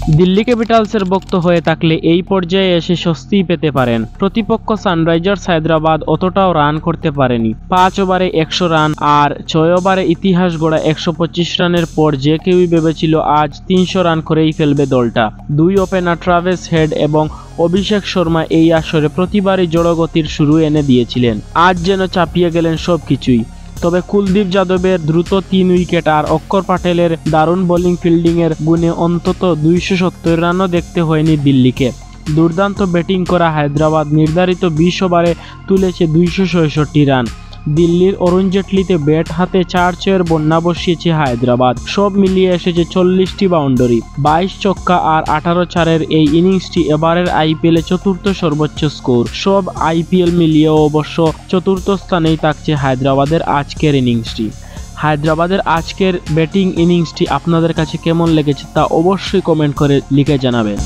দিল্লি ক্যাপিটালসের ভক্ত হয়ে থাকলে এই পর্যায়ে এসে স্বস্তি পেতে পারেন। প্রতিপক্ষ সানরাইজার্স হায়দ্রাবাদ অতটাও রান করতে পারেনি। 5 ওভারে 100 রান আর 6 ওভারে ইতিহাস গড়া 125 রানের পর যে কেউই ভেবেছিল আজ 300 রান করেই ফেলবে দলটা। 2 ওপেনার ট্রাভিস হেড এবং অভিষেক শর্মা এই আসরে প্রতিবারই জড়গতির শুরু এনে দিয়েছিলেন। আজ যেন চাপিয়ে গেলেন সবকিছুই। তবে কুলদীপ যাদবের দ্রুত 3 উইকেট আর অক্ষর প্যাটেলের দারুণ বোলিং ফিল্ডিংয়ের গুণে অন্তত 270 রানও দেখতে হয়নি দিল্লিকে। দুর্দান্ত ব্যাটিং করা হায়দ্রাবাদ নির্ধারিত 20 ওভারে তুলেছে 266 রান। দিল্লির অরুণ জেটলিতে ব্যাট হাতে 4-6-এর বন্যা বসিয়েছে হায়দ্রাবাদ। সব মিলিয়ে এসেছে 40টি বাউন্ডারি, 22 ছক্কা আর 18-4-এর এই ইনিংসটি এবারের আইপিএলে চতুর্থ সর্বোচ্চ স্কোর। সব আইপিএল মিলিয়েও অবশ্য চতুর্থ স্থানেই থাকছে হায়দ্রাবাদের আজকের ইনিংসটি। হায়দ্রাবাদের আজকের ব্যাটিং ইনিংসটি আপনাদের কাছে কেমন লেগেছে তা অবশ্যই কমেন্ট করে লিখে জানাবেন।